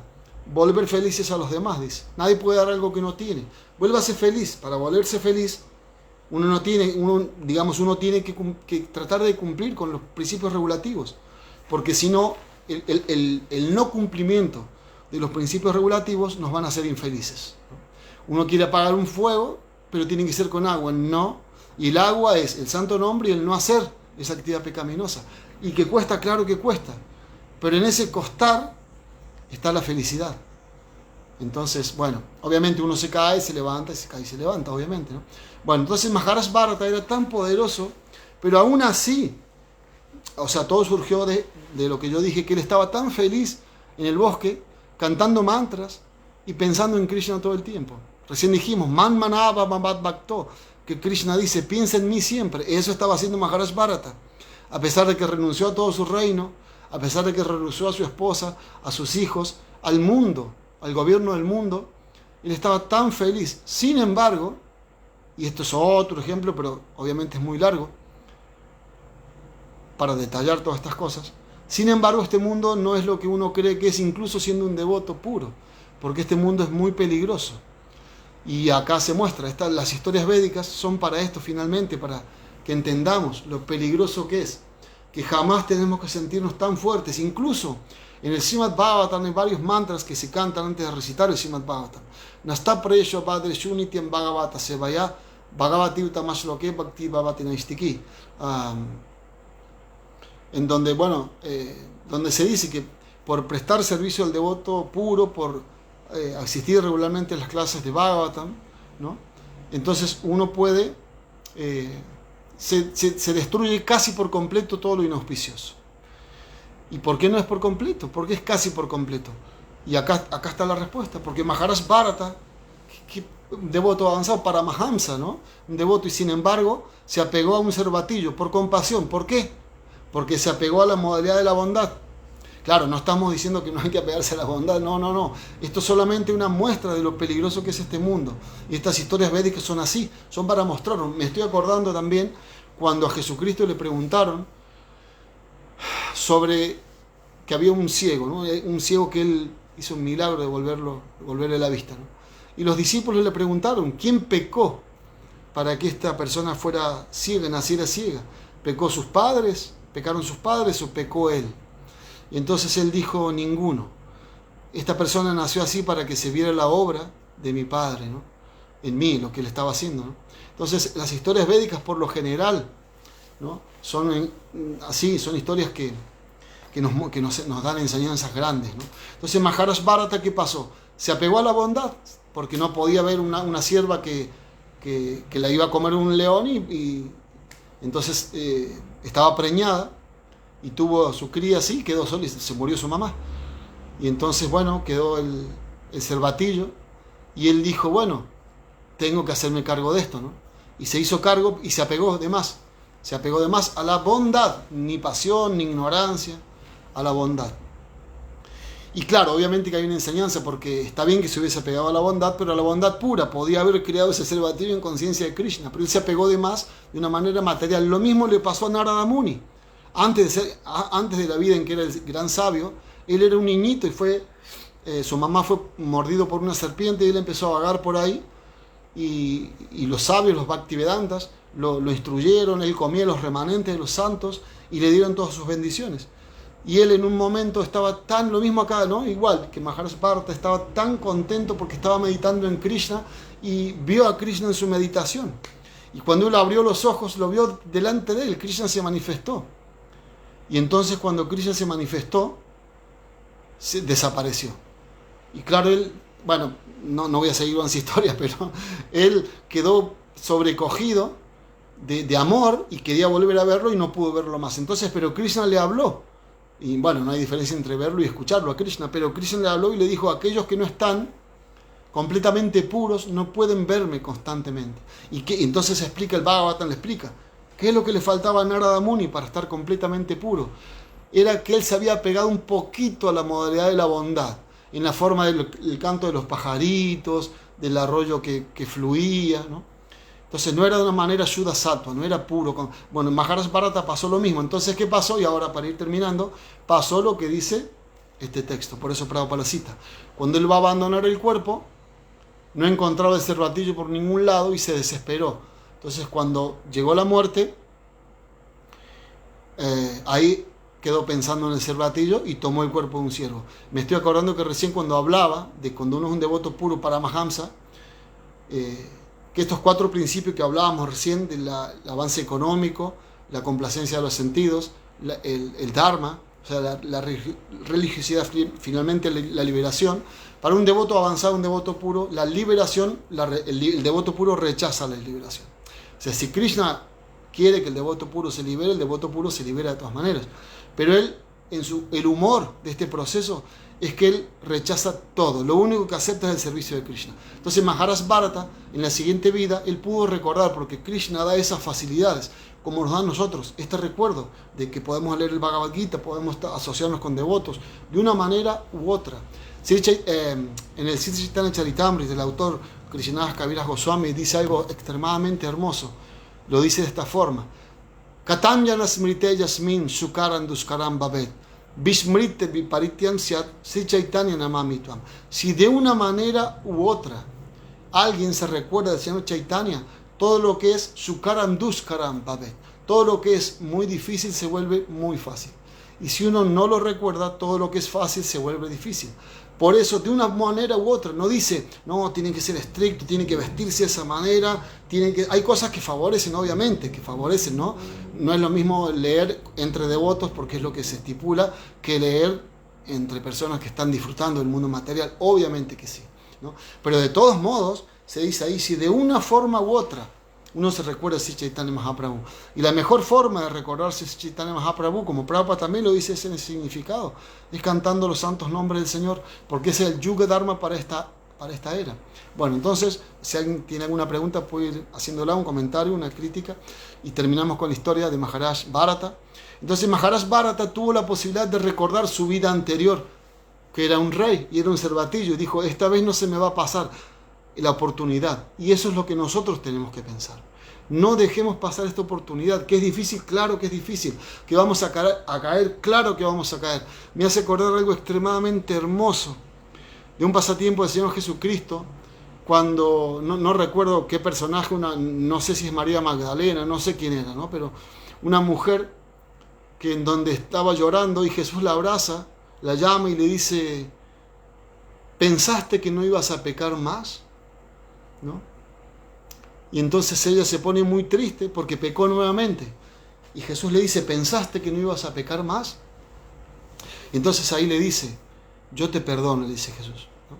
Volver felices a los demás, dice. Nadie puede dar algo que no tiene. Vuélvase feliz. Para volverse feliz, uno tiene que tratar de cumplir con los principios regulativos. Porque si no, el no cumplimiento de los principios regulativos nos van a hacer infelices. Uno quiere apagar un fuego, pero tiene que ser con agua, no. Y el agua es el santo nombre y el no hacer esa actividad pecaminosa. Y que cuesta, claro que cuesta. Pero en ese costar está la felicidad. Entonces, bueno, obviamente uno se cae, se levanta, se cae y se levanta, obviamente, ¿no? Bueno, entonces Maharaj Bharata era tan poderoso, pero aún así, o sea, todo surgió de lo que yo dije, que él estaba tan feliz en el bosque, cantando mantras y pensando en Krishna todo el tiempo. Recién dijimos, Man Manava Mamat Bhakto, que Krishna dice, piensa en mí siempre. Eso estaba haciendo Maharaj Bharata. A pesar de que renunció a todo su reino, a pesar de que renunció a su esposa, a sus hijos, al mundo, al gobierno del mundo, él estaba tan feliz. Sin embargo, y esto es otro ejemplo, pero obviamente es muy largo, para detallar todas estas cosas, sin embargo, este mundo no es lo que uno cree que es, incluso siendo un devoto puro, porque este mundo es muy peligroso. Y acá se muestra, las historias védicas son para esto finalmente, para que entendamos lo peligroso que es, que jamás tenemos que sentirnos tan fuertes. Incluso en el Srimad Bhagavatam hay varios mantras que se cantan antes de recitar el Srimad Bhagavatam. Nasta Presho Padre Shunityam Bhagavata Sevaya Bhagavati Utamashloke Bhakti Bhavati Naistiki. En donde, donde se dice que por prestar servicio al devoto puro, por asistir regularmente a las clases de Bhagavatam, ¿no? Entonces uno puede, se destruye casi por completo todo lo inauspicioso. ¿Y por qué no es por completo? Porque es casi por completo. Y acá está la respuesta, porque Maharaj Bharata, un devoto avanzado para Mahamsa, ¿no? Un devoto, y sin embargo se apegó a un cervatillo por compasión. ¿Por qué? Porque se apegó a la modalidad de la bondad. Claro, no estamos diciendo que no hay que apegarse a la bondad, no. Esto es solamente una muestra de lo peligroso que es este mundo. Y estas historias védicas son así, son para mostrarnos. Me estoy acordando también cuando a Jesucristo le preguntaron sobre que había un ciego, ¿no? Un ciego que él hizo un milagro de devolverle la vista, ¿no? Y los discípulos le preguntaron, ¿quién pecó para que esta persona fuera ciega, naciera ciega? ¿Pecó sus padres? ¿Pecaron sus padres o pecó él? Y entonces él dijo, ninguno. Esta persona nació así para que se viera la obra de mi Padre, ¿no? En mí, lo que él estaba haciendo, ¿no? Entonces las historias védicas por lo general, ¿no? Son así, son historias que nos dan enseñanzas grandes, ¿no? Entonces Maharaj Bharata, ¿qué pasó? Se apegó a la bondad, porque no podía ver una cierva que la iba a comer un león y entonces estaba preñada y tuvo a su cría así, quedó sola y se murió su mamá. Y entonces, quedó el cervatillo y él dijo, tengo que hacerme cargo de esto, ¿no? Y se hizo cargo y se apegó de más. Se apegó de más a la bondad, ni pasión, ni ignorancia, a la bondad. Y claro, obviamente que hay una enseñanza, porque está bien que se hubiese apegado a la bondad, pero a la bondad pura. Podía haber creado ese cervatillo en conciencia de Krishna, pero él se apegó de más de una manera material. Lo mismo le pasó a Narada Muni. Antes de la vida en que era el gran sabio, él era un niñito y su mamá fue mordido por una serpiente y él empezó a vagar por ahí. Y los sabios, los Bhaktivedantas, lo instruyeron, él comía los remanentes de los santos y le dieron todas sus bendiciones. Y él en un momento estaba lo mismo acá, ¿no? Igual que Maharaj Bharata, estaba tan contento porque estaba meditando en Krishna y vio a Krishna en su meditación. Y cuando él abrió los ojos, lo vio delante de él, Krishna se manifestó. Y entonces cuando Krishna se manifestó, desapareció. Y claro, él, no voy a seguir con esa historia, pero él quedó sobrecogido de amor y quería volver a verlo y no pudo verlo más. Entonces, pero Krishna le habló. Y no hay diferencia entre verlo y escucharlo a Krishna, pero Krishna le habló y le dijo, aquellos que no están completamente puros no pueden verme constantemente. Y entonces explica el Bhagavatam, le explica, ¿qué es lo que le faltaba a Narada Muni para estar completamente puro? Era que él se había pegado un poquito a la modalidad de la bondad, en la forma del canto de los pajaritos, del arroyo que fluía, ¿no? Entonces no era de una manera Shuddha Sattva, no era puro. Bueno, en Maharaj Bharata pasó lo mismo. Entonces, ¿qué pasó? Y ahora, para ir terminando, pasó lo que dice este texto. Por eso Prabhupada la cita. Cuando él va a abandonar el cuerpo, no encontraba el cervatillo por ningún lado y se desesperó. Entonces, cuando llegó la muerte, ahí quedó pensando en el cervatillo y tomó el cuerpo de un ciervo. Me estoy acordando que recién cuando hablaba de cuando uno es un devoto puro para Mahamsa, que estos 4 principios que hablábamos recién, del avance económico, la complacencia de los sentidos, el dharma, o sea, la religiosidad, finalmente la liberación. Para un devoto avanzado, un devoto puro, la liberación, el devoto puro rechaza la liberación. O sea, si Krishna quiere que el devoto puro se libere, el devoto puro se libera de todas maneras. Pero él, el humor de este proceso es que él rechaza todo. Lo único que acepta es el servicio de Krishna. Entonces Maharaj Bharata, en la siguiente vida, él pudo recordar, porque Krishna da esas facilidades, como nos da a nosotros, este recuerdo de que podemos leer el Bhagavad Gita, podemos asociarnos con devotos, de una manera u otra. En el Sri Chaitanya Charitamrita, el autor Krishnadas Kaviraj Goswami dice algo extremadamente hermoso. Lo dice de esta forma: Katanyana smrite yasmin sukaran duskaram babet Vishmrite viparityam syat Sri Chaitanya namami tvam. Si de una manera u otra alguien se recuerda del Señor Chaitanya, todo lo que es sukaram duskaram babet, todo lo que es muy difícil se vuelve muy fácil. Y si uno no lo recuerda, todo lo que es fácil se vuelve difícil. Por eso, de una manera u otra, no dice, no, tienen que ser estrictos, tienen que vestirse de esa manera, hay cosas que favorecen, obviamente, que favorecen, ¿no? No es lo mismo leer entre devotos, porque es lo que se estipula, que leer entre personas que están disfrutando del mundo material, obviamente que sí, ¿no? Pero de todos modos, se dice ahí, si de una forma u otra uno se recuerda a Sri Chaitanya Mahaprabhu. Y la mejor forma de recordarse a Sri Chaitanya Mahaprabhu, como Prabhupada también lo dice ese significado, es cantando los santos nombres del Señor, porque ese es el Yuga Dharma para esta era. Bueno, entonces, si alguien tiene alguna pregunta, puede ir haciéndola, un comentario, una crítica, y terminamos con la historia de Maharaj Bharata. Entonces, Maharaj Bharata tuvo la posibilidad de recordar su vida anterior, que era un rey y era un cervatillo, y dijo, esta vez no se me va a pasar la oportunidad. Y eso es lo que nosotros tenemos que pensar. No dejemos pasar esta oportunidad, que es difícil, claro que es difícil, que vamos a caer, claro que vamos a caer. Me hace acordar algo extremadamente hermoso de un pasatiempo del Señor Jesucristo, cuando, no recuerdo qué personaje, no sé si es María Magdalena, no sé quién era, ¿no? Pero una mujer que en donde estaba llorando y Jesús la abraza, la llama y le dice, ¿pensaste que no ibas a pecar más? ¿No? Y entonces ella se pone muy triste porque pecó nuevamente. Y Jesús le dice, ¿pensaste que no ibas a pecar más? Y entonces ahí le dice, yo te perdono, le dice Jesús, ¿no?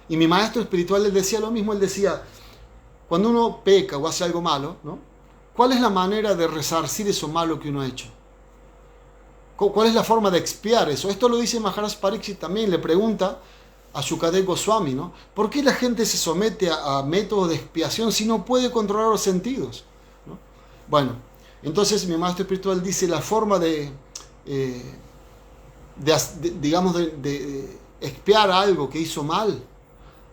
Y mi maestro espiritual le decía lo mismo, él decía, cuando uno peca o hace algo malo, ¿no? ¿Cuál es la manera de resarcir eso malo que uno ha hecho? ¿Cuál es la forma de expiar eso? Esto lo dice Maharaj Pariksit también, le pregunta a Shukadeva Goswami, ¿no? ¿Por qué la gente se somete a métodos de expiación si no puede controlar los sentidos? ¿No? Bueno, entonces mi maestro espiritual dice la forma de expiar algo que hizo mal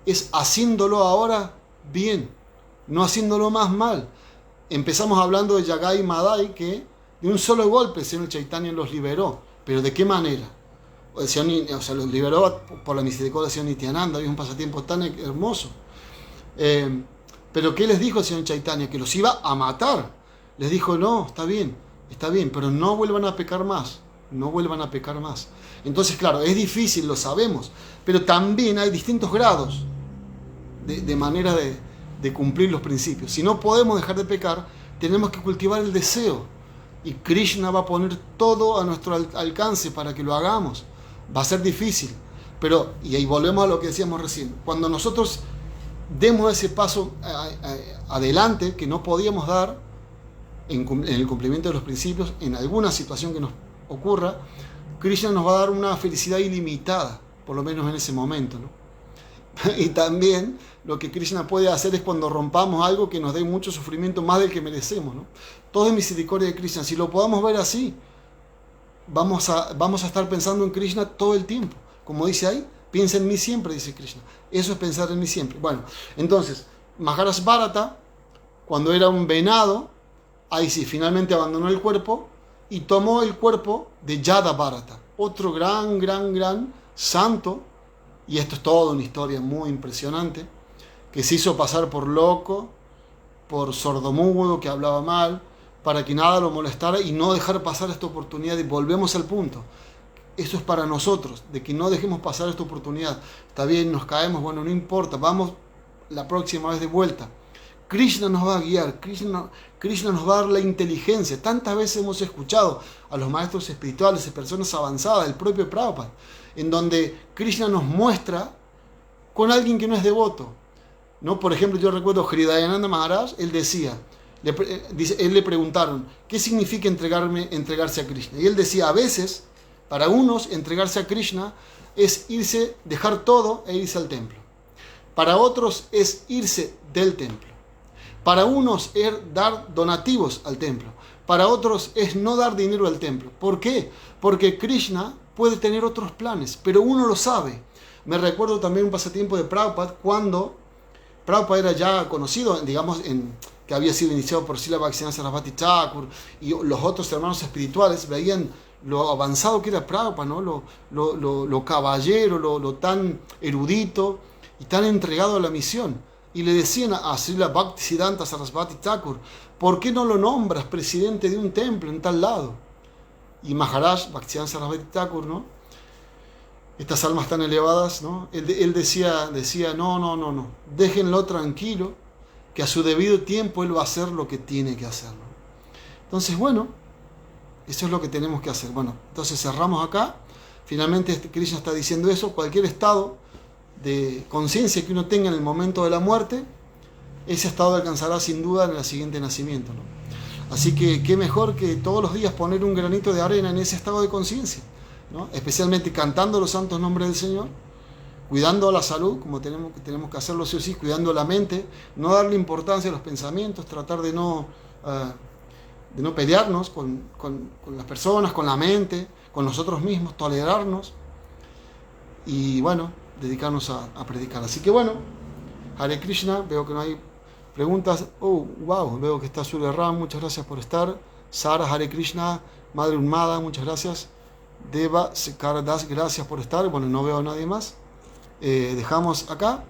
es haciéndolo ahora bien, no haciéndolo más mal. Empezamos hablando de Yagai y Madai, que de un solo golpe el Señor Chaitanya los liberó, pero ¿de qué manera? O sea, los liberó por la misericordia del Señor Nityananda, es un pasatiempo tan hermoso. Pero ¿qué les dijo el Señor Chaitanya? Que los iba a matar. Les dijo, no, está bien, pero no vuelvan a pecar más, no vuelvan a pecar más. Entonces, claro, es difícil, lo sabemos, pero también hay distintos grados de manera de cumplir los principios. Si no podemos dejar de pecar, tenemos que cultivar el deseo. Y Krishna va a poner todo a nuestro alcance para que lo hagamos. Va a ser difícil, pero, y ahí volvemos a lo que decíamos recién, cuando nosotros demos ese paso adelante que no podíamos dar en el cumplimiento de los principios, en alguna situación que nos ocurra, Krishna nos va a dar una felicidad ilimitada, por lo menos en ese momento, ¿no? Y también lo que Krishna puede hacer es cuando rompamos algo que nos dé mucho sufrimiento, más del que merecemos, ¿no? Todo es misericordia de Krishna. Si lo podamos ver así, vamos a estar pensando en Krishna todo el tiempo. Como dice ahí, piensa en mí siempre, dice Krishna. Eso es pensar en mí siempre. Bueno, entonces, Maharaj Bharata, cuando era un venado, ahí sí, finalmente abandonó el cuerpo y tomó el cuerpo de Yada Bharata, otro gran santo, y esto es toda una historia muy impresionante, que se hizo pasar por loco, por sordomudo, que hablaba mal, para que nada lo molestara y no dejar pasar esta oportunidad. Y volvemos al punto. Eso es para nosotros, de que no dejemos pasar esta oportunidad. Está bien, nos caemos, bueno, no importa, vamos la próxima vez de vuelta. Krishna nos va a guiar, Krishna nos va a dar la inteligencia. Tantas veces hemos escuchado a los maestros espirituales, de personas avanzadas, el propio Prabhupada, en donde Krishna nos muestra con alguien que no es devoto, ¿no? Por ejemplo, yo recuerdo Hridayananda Maharaj, él decía, él le preguntaron, ¿qué significa entregarse a Krishna? Y él decía, a veces, para unos, entregarse a Krishna es dejar todo e irse al templo. Para otros es irse del templo. Para unos es dar donativos al templo. Para otros es no dar dinero al templo. ¿Por qué? Porque Krishna puede tener otros planes, pero uno lo sabe. Me recuerdo también un pasatiempo de Prabhupada, cuando Prabhupada era ya conocido, digamos, que había sido iniciado por Srila Bhaktivinoda Sarasvati Thakur, y los otros hermanos espirituales veían lo avanzado que era Prabhupada, ¿no? lo caballero, lo tan erudito y tan entregado a la misión. Y le decían a Srila Bhaktisiddhanta Sarasvati Thakur, ¿por qué no lo nombras presidente de un templo en tal lado? Y Maharaj, Bhaktisiddhanta Sarasvati Thakur, ¿no? Estas almas tan elevadas, ¿no? Él decía, no, déjenlo tranquilo, que a su debido tiempo él va a hacer lo que tiene que hacer, ¿no? Entonces, bueno, eso es lo que tenemos que hacer. Bueno, entonces cerramos acá. Finalmente Krishna está diciendo eso, cualquier estado de conciencia que uno tenga en el momento de la muerte, ese estado alcanzará sin duda en el siguiente nacimiento, ¿no? Así que qué mejor que todos los días poner un granito de arena en ese estado de conciencia, ¿no? Especialmente cantando los santos nombres del Señor, cuidando la salud, como tenemos que hacerlo sí o sí, cuidando la mente, no darle importancia a los pensamientos, tratar de no pelearnos con las personas, con la mente, con nosotros mismos, tolerarnos y bueno, dedicarnos a predicar. Así que bueno, Hare Krishna, veo que no hay preguntas. Oh, wow, veo que está Surya Ram, muchas gracias por estar. Sara, Hare Krishna, Madre Unmada, muchas gracias. Deva Sekaradas, gracias por estar. Bueno, no veo a nadie más. Dejamos acá.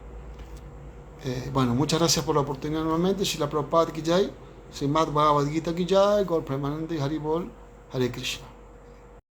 Bueno, muchas gracias por la oportunidad nuevamente. Srila Prabhupada ki jai, Srimad Bhagavad Gita ki jai, Gaur Premanande Hari Bol, Hare Krishna.